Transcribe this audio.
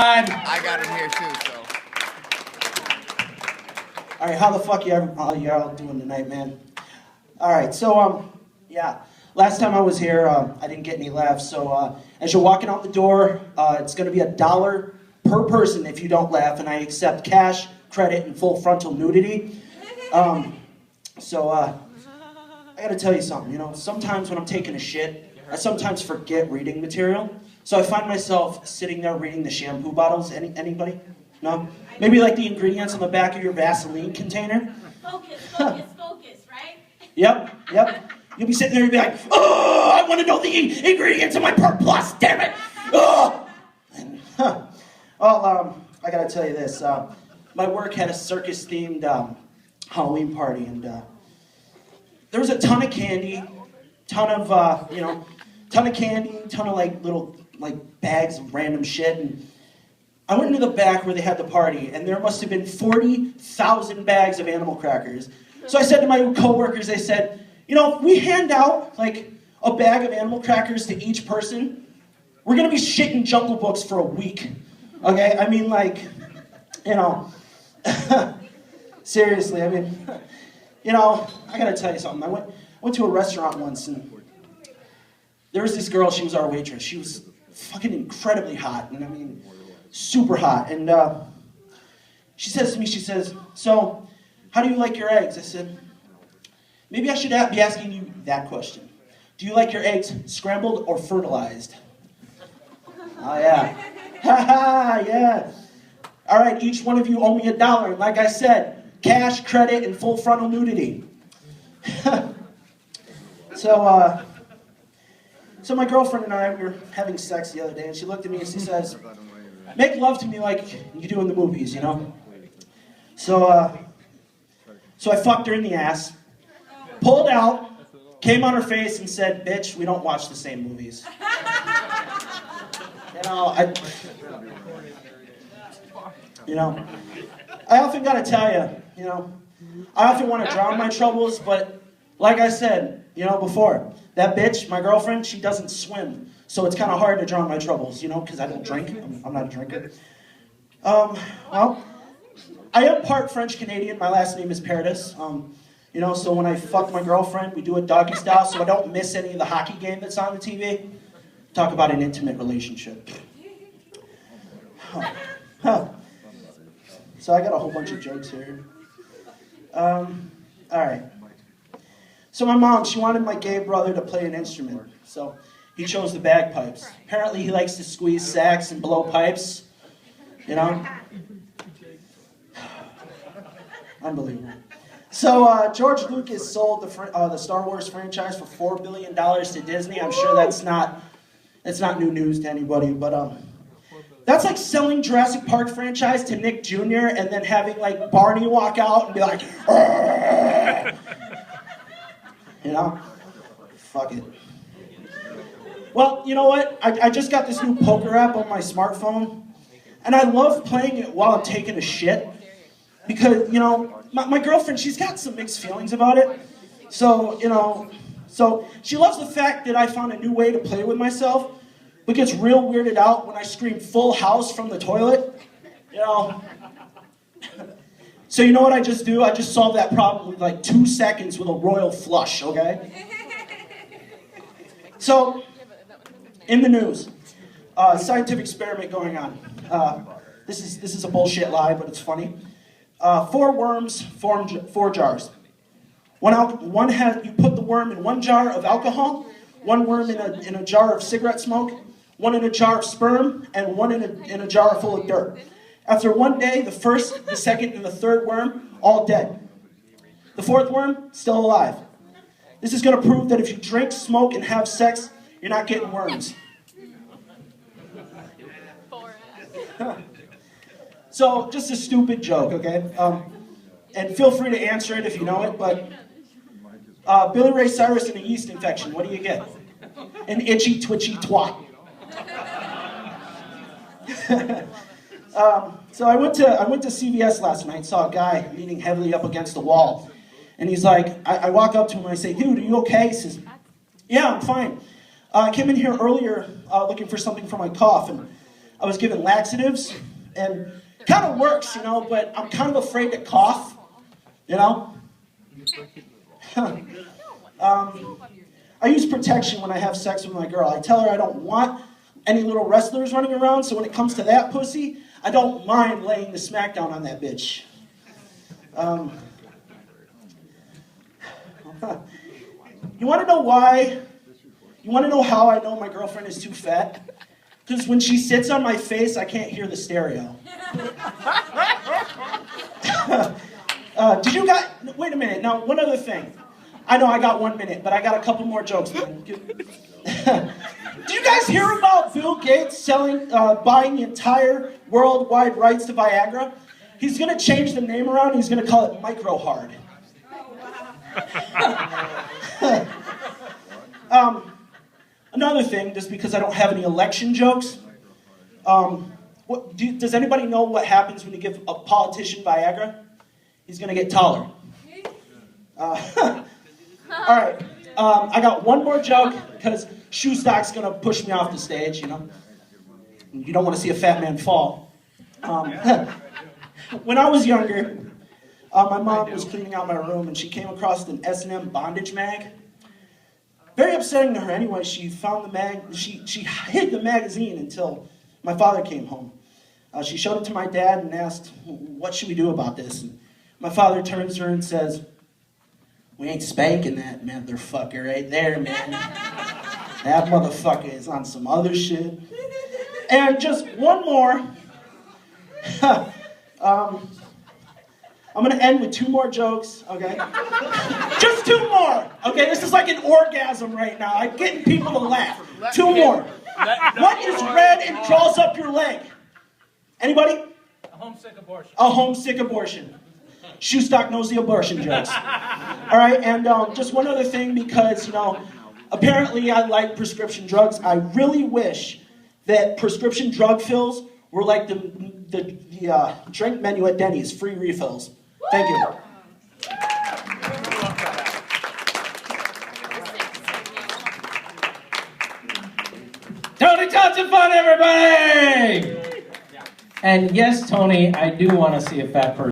I got him here too, so. All right, how the fuck y'all doing tonight, man? All right, so yeah. Last time I was here, I didn't get any laughs. So as you're walking out the door, it's going to be $1 per person if you don't laugh, and I accept cash, credit, and full frontal nudity. So I got to tell you something. You know, sometimes when I'm taking a shit, I sometimes forget reading material. So I find myself sitting there reading the shampoo bottles. Anybody? No? Maybe like the ingredients on the back of your Vaseline container. Focus, right? Yep. You'll be sitting there and be like, oh, I want to know the ingredients of my Perk Plus, damn it. Oh. And, well, I got to tell you this. My work had a circus-themed Halloween party, and there was a ton of candy, ton of like little like bags of random shit. And I went into the back where they had the party, and there must have been 40,000 bags of animal crackers. So I said to my coworkers, I said, you know, if we hand out like a bag of animal crackers to each person, we're gonna be shitting Jungle Books for a week. Okay? I mean, like, you know, seriously, I mean, you know, I gotta tell you something. I went to a restaurant once, and there was this girl, she was our waitress. She was fucking incredibly hot, and I mean, super hot. And she says to me, she says, so, how do you like your eggs? I said, maybe I should be asking you that question. Do you like your eggs scrambled or fertilized? Oh, yeah. Ha yeah. All right, each one of you owe me $1. And like I said, cash, credit, and full frontal nudity. So my girlfriend and I were having sex the other day, and she looked at me and she says, make love to me like you do in the movies, you know? So I fucked her in the ass, pulled out, came on her face, and said, bitch, we don't watch the same movies. I often gotta tell you, I often want to drown my troubles, but like I said, before, that bitch, my girlfriend, she doesn't swim. So it's kind of hard to drown my troubles, because I don't drink. I'm not a drinker. Well, I am part French-Canadian. My last name is Paradis. So when I fuck my girlfriend, we do it doggy style so I don't miss any of the hockey game that's on the TV. Talk about an intimate relationship. So I got a whole bunch of jokes here. All right. So my mom, she wanted my gay brother to play an instrument. So he chose the bagpipes. Apparently he likes to squeeze sax and blow pipes. Unbelievable. So George Lucas sold the Star Wars franchise for $4 billion to Disney. I'm sure that's not new news to anybody, but that's like selling Jurassic Park franchise to Nick Jr. and then having like Barney walk out and be like, fuck it. Well, you know what? I just got this new poker app on my smartphone, and I love playing it while I'm taking a shit. Because, my girlfriend, she's got some mixed feelings about it. So she loves the fact that I found a new way to play with myself, but gets real weirded out when I scream full house from the toilet. So you know what I just do? I just solve that problem with like 2 seconds with a royal flush, okay? So, in the news, scientific experiment going on. This is a bullshit lie, but it's funny. 4 worms form 4 jars. You put the worm in 1 jar of alcohol, 1 worm in a jar of cigarette smoke, 1 in a jar of sperm, and 1 in a jar full of dirt. After 1 day, the first, the second, and the third worm, all dead. The 4th worm, still alive. This is going to prove that if you drink, smoke, and have sex, you're not getting worms. So, just a stupid joke, okay? And feel free to answer it if you know it, but Billy Ray Cyrus and a yeast infection, what do you get? An itchy, twitchy twat. So I went to CVS last night, saw a guy leaning heavily up against the wall. And he's like, I walk up to him and I say, dude, are you okay? He says, yeah, I'm fine. I came in here earlier looking for something for my cough, and I was given laxatives, and kind of works, you know, but I'm kind of afraid to cough, you know? I use protection when I have sex with my girl. I tell her I don't want any little wrestlers running around, so when it comes to that pussy, I don't mind laying the smackdown on that bitch. You want to know why? You want to know how I know my girlfriend is too fat? Because when she sits on my face, I can't hear the stereo. Did you guys... Wait a minute. Now, one other thing. I know I got 1 minute, but I got a couple more jokes. Did you guys hear about Bill Gates buying the entire worldwide rights to Viagra? He's going to change the name around. He's going to call it Micro Hard. Another thing, just because I don't have any election jokes, does anybody know what happens when you give a politician Viagra? He's going to get taller. All right, I got one more joke, because Shoestock's going to push me off the stage, you know. You don't want to see a fat man fall. When I was younger, my mom was cleaning out my room, and she came across an S&M bondage mag. Very upsetting to her anyway. She found the she hid the magazine until my father came home. She showed it to my dad and asked, what should we do about this? And my father turns to her and says, we ain't spanking that motherfucker right there, man. That motherfucker is on some other shit. And just one more. I'm going to end with 2 more jokes, okay? Just 2 more, okay? This is like an orgasm right now. I'm getting people to laugh. 2 more. What is red and crawls up your leg? Anybody? A homesick abortion. A homesick abortion. Shoestock knows the abortion jokes. All right, and just one other thing, because, you know, apparently I like prescription drugs. I really wish that prescription drug fills were like the drink menu at Denny's, free refills. Thank you. Tony Thompson fun, everybody! And yes, Tony, I do want to see a fat person.